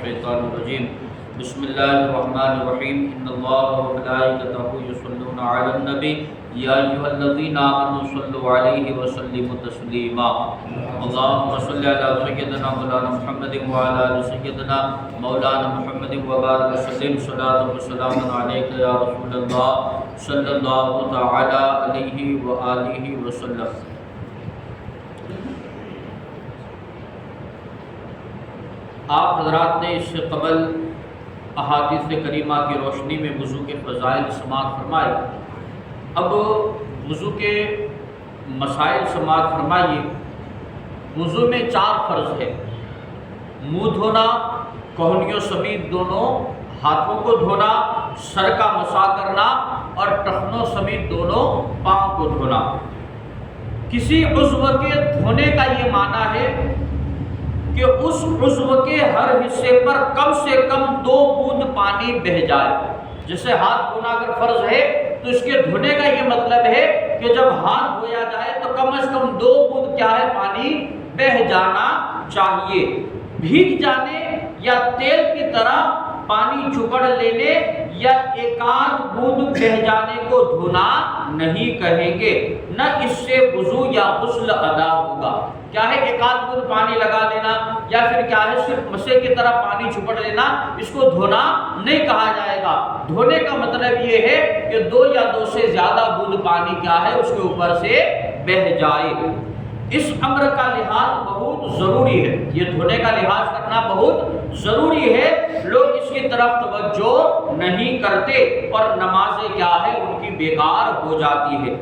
الشیطان الرجیم بسم اللہ الرحمن الرحیم ان اللہ وملائکتہ یصلون علی النبی یا ایھا الذین آمنوا صلوا علیہ وسلموا تسلیما اللہم صل علی سیدنا مولانا محمد وعلی آل سیدنا مولانا محمد وبارک وسلم صلاۃ و سلام علیک یا رسول اللہ صلی اللہ تعالی علیہ وآلہ وسلم۔ آپ حضرات نے اس سے قبل احادیث کریمہ کی روشنی میں وضو کے فضائل سماعت فرمائے۔ اب وضو کے مسائل سماعت فرمائیے۔ وضو میں 4 فرض ہے: منہ دھونا، کوہنیوں سمیت دونوں ہاتھوں کو دھونا، سر کا مسح کرنا اور ٹخنوں سمیت دونوں پاؤں کو دھونا۔ کسی عضو کے دھونے کا یہ معنی ہے کہ اس عضو کے ہر حصے پر کم سے کم 2 بوند پانی بہہ جائے۔ جیسے ہاتھ دھونا اگر فرض ہے تو اس کے دھونے کا یہ مطلب ہے کہ جب ہاتھ دھویا جائے تو کم از کم 2 بوند کیا ہے، پانی بہہ جانا چاہیے۔ بھیگ جانے یا تیل کی طرح پانی چپڑ لینے یا ایک آدھ بوند بہہ جانے کو دھونا نہیں کہیں گے، نہ اس سے وضو یا غسل ادا ہوگا۔ کیا ہے، ایک آدھ بوند پانی لگا لینا یا پھر کیا ہے صرف مسے کی طرح پانی چھپڑ لینا، اس کو دھونا نہیں کہا جائے گا۔ دھونے کا مطلب یہ ہے کہ 2 یا 2 سے زیادہ بوند پانی کیا ہے اس کے اوپر سے بہہ جائے۔ اس امر کا لحاظ بہت ضروری ہے، یہ دھونے کا لحاظ کرنا بہت ضروری ہے۔ لوگ اس کی طرف توجہ نہیں کرتے اور نمازیں کیا ہے ان کی بیکار ہو جاتی ہے۔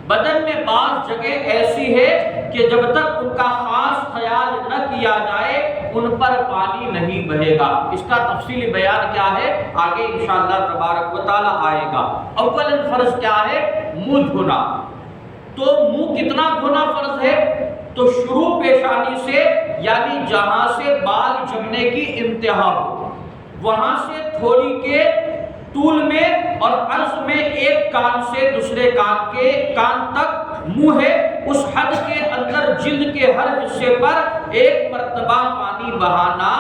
بدن میں بعض جگہ ایسی ہے کہ جب تک ان کا خاص خیال نہ کیا جائے ان پر پانی نہیں بہے گا۔ اس کا تفصیلی بیان کیا ہے آگے انشاءاللہ تبارک و تعالی آئے گا۔ اول فرض کیا ہے، منہ دھونا۔ تو منہ کتنا دھونا فرض ہے؟ تو شروع پیشانی سے، یعنی جہاں سے بال جمنے کی انتہا ہو، وہاں سے تھوڑی کے طول میں اور عرض میں ایک کان سے دوسرے کان تک منہ ہے، اس حد کے اندر جلد کے ہر حصے پر 1 مرتبہ پانی بہانا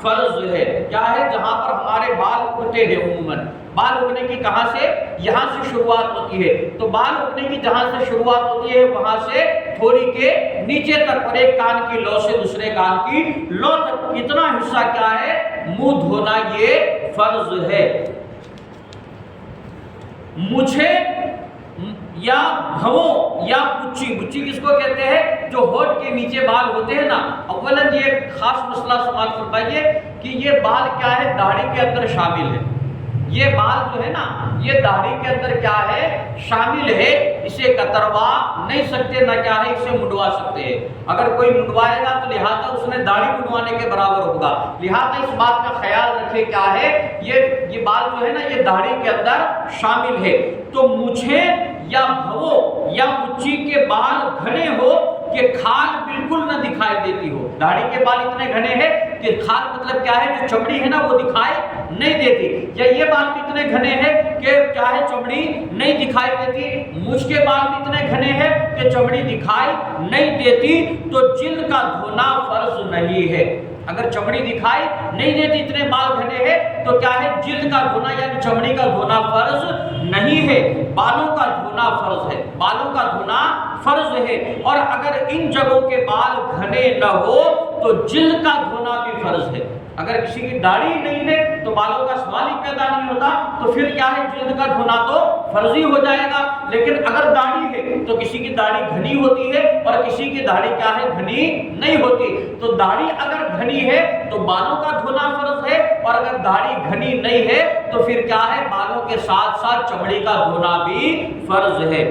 فرض ہے۔ کیا ہے، جہاں پر ہمارے بال اگتے ہیں، عموماً بال اگنے کی کہاں سے، یہاں سے شروعات ہوتی ہے، تو بال اگنے کی جہاں سے شروعات ہوتی ہے وہاں سے تھوڑی کے نیچے تک اور ایک کان کی لو سے دوسرے کان کی لو تک اتنا حصہ کیا ہے، منہ دھونا یہ فرض ہے۔ مجھے یا بھووں یا بچی کس کو کہتے ہیں، جو ہونٹ کے نیچے بال ہوتے ہیں نا۔ اولاً یہ خاص مسئلہ سماعت فرمائیے کہ یہ بال کیا ہے، داڑھی کے اندر شامل ہے۔ یہ بال جو ہے نا یہ داڑھی کے اندر کیا ہے، شامل ہے۔ اسے کتروا نہیں سکتے، نہ کیا ہے اسے منڈوا سکتے ہیں۔ اگر کوئی منڈوائے گا تو لہٰذا اس نے داڑھی منڈوانے کے برابر ہوگا۔ لہٰذا اس بات کا خیال رکھے کیا ہے، یہ بال جو ہے نا یہ داڑھی کے اندر شامل ہے۔ تو مجھے یا بھووں یا مچھی کے بال گھنے ہو کہ کھال بالکل نہ دکھائی دیتی ہو۔ داڑھی کے بال اتنے گھنے ہیں کہ کھال مطلب کیا ہے، جو چمڑی ہے نا وہ دکھائی نہیں دیتی، یا یہ بال بھی اتنے گھنے ہیں کہ کیا ہے، چمڑی نہیں دکھائی دیتی۔ مجھ کے بال بھی اتنے گھنے ہیں کہ چمڑی دکھائی نہیں دیتی، تو جلد کا دھونا فرض نہیں ہے۔ اگر چمڑی دکھائی نہیں دیتی، اتنے بال گھنے ہیں، تو کیا ہے، جلد کا دھونا یعنی چمڑی کا دھونا فرض نہیں ہے، بالوں کا دھونا فرض ہے۔ بالوں کا دھونا فرض ہے، اور اگر ان جگہوں کے بال گھنے نہ ہو تو جلد کا دھونا بھی فرض ہے۔ اگر کسی کی داڑھی نہیں ہے تو بالوں کا سوال ہی پیدا نہیں ہوتا، تو پھر کیا ہے، جلد کا دھونا تو فرضی ہو جائے گا۔ لیکن اگر داڑھی ہے تو کسی کی داڑھی گھنی ہوتی ہے اور کسی کی داڑھی کیا ہے، گھنی نہیں ہوتی۔ تو داڑھی اگر گھنی ہے تو بالوں کا دھونا فرض ہے، اور اگر داڑھی گھنی نہیں ہے تو پھر کیا ہے، بالوں کے ساتھ ساتھ چمڑی کا دھونا بھی فرض ہے۔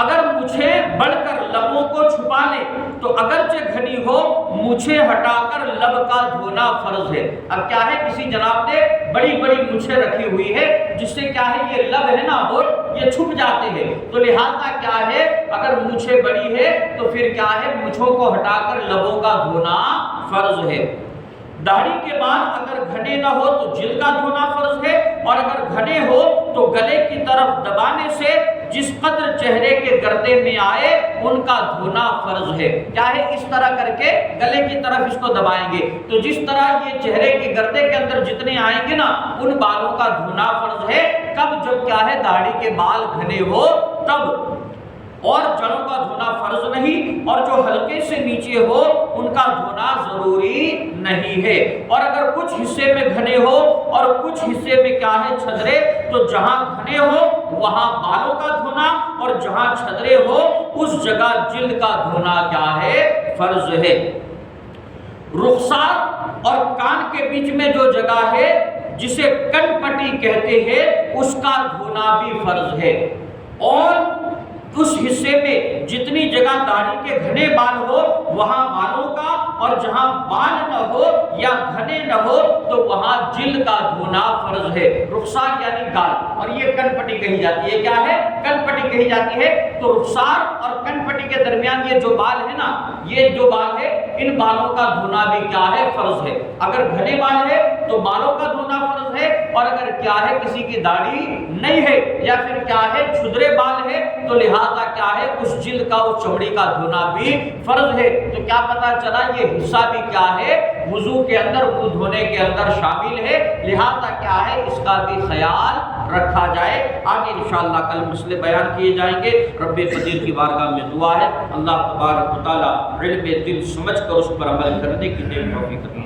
اگر مجھے بڑھ کر لبوں کو چھپا لے تو اگرچہ گھنی ہو مجھے ہٹا کر لب کا دھونا فرض ہے۔ اب کیا ہے، کسی جناب نے بڑی بڑی مچھیں رکھی ہوئی ہے جس سے کیا ہے یہ لب ہے نا وہ یہ چھپ جاتے ہیں، تو لہذا کیا ہے، اگر مچھیں بڑی ہے تو پھر کیا ہے، مچھوں کو ہٹا کر لبوں کا دھونا فرض ہے۔ داڑھی کے بال اگر گھنے نہ ہو تو جلد کا دھونا فرض ہے، اور اگر گھنے ہو تو گلے کی طرف دبانے سے جس قدر چہرے کے گردے میں آئے ان کا دھونا فرض ہے. چاہے اس طرح کر کے گلے کی طرف اس کو دبائیں گے تو جس طرح یہ چہرے کے گردے کے اندر جتنے آئیں گے نا ان بالوں کا دھونا فرض ہے. کب؟ جب کیا ہے داڑھی کے بال گھنے ہو تب. اور جڑوں کا دھونا فرض نہیں، اور جو حلقے سے نیچے ہو ان کا دھونا ضروری نہیں ہے. اور اگر کچھ حصے میں گھنے ہو اور کچھ حصے میں کیا ہے چھدرے، تو جہاں گھنے ہو وہاں بالوں کا دھونا اور جہاں چھدرے ہو اس جگہ جلد کا دھونا کیا ہے؟ فرض ہے. رخسار اور کان کے بیچ میں جو جگہ ہے جسے کن پٹی کہتے ہیں اس کا دھونا بھی فرض ہے. اور اس حصے میں جتنی جگہ داڑھی کے گھنے بال ہو وہاں بالوں کا، اور جہاں بال نہ ہو یا گھنے نہ ہو تو وہاں جلد کا دھونا فرض ہے. رخسار یعنی گال، اور یہ کن پٹی کہی جاتی ہے. کیا ہے؟ کن پٹی کہی جاتی ہے. تو رخسار اور کن پٹی کے درمیان یہ جو بال ہے نا، یہ جو بال ہے ان بالوں کا دھونا بھی کیا ہے؟ فرض ہے. اگر گھنے بال ہے تو بالوں کا دھونا فرض ہے، اور اگر کیا ہے کسی کی داڑھی نہیں ہے یا پھر کیا ہے چھدرے بال ہے تو لہذا کیا ہے اس جلد کا، اس چمڑی کا دھونا بھی فرض ہے. تو کیا پتا چلا یہ حصہ بھی کیا ہے؟ وضو کے اندر، وضو دھونے کے اندر شامل ہے. لہذا کیا ہے اس کا بھی خیال رکھا جائے. آگے انشاءاللہ کل مسئلے بیان کیے جائیں گے. رب قدیر کی بارگاہ میں دعا ہے اللہ تبارک و تعالی علم دل سمجھ کر اس پر عمل کرنے کی توفیق عطا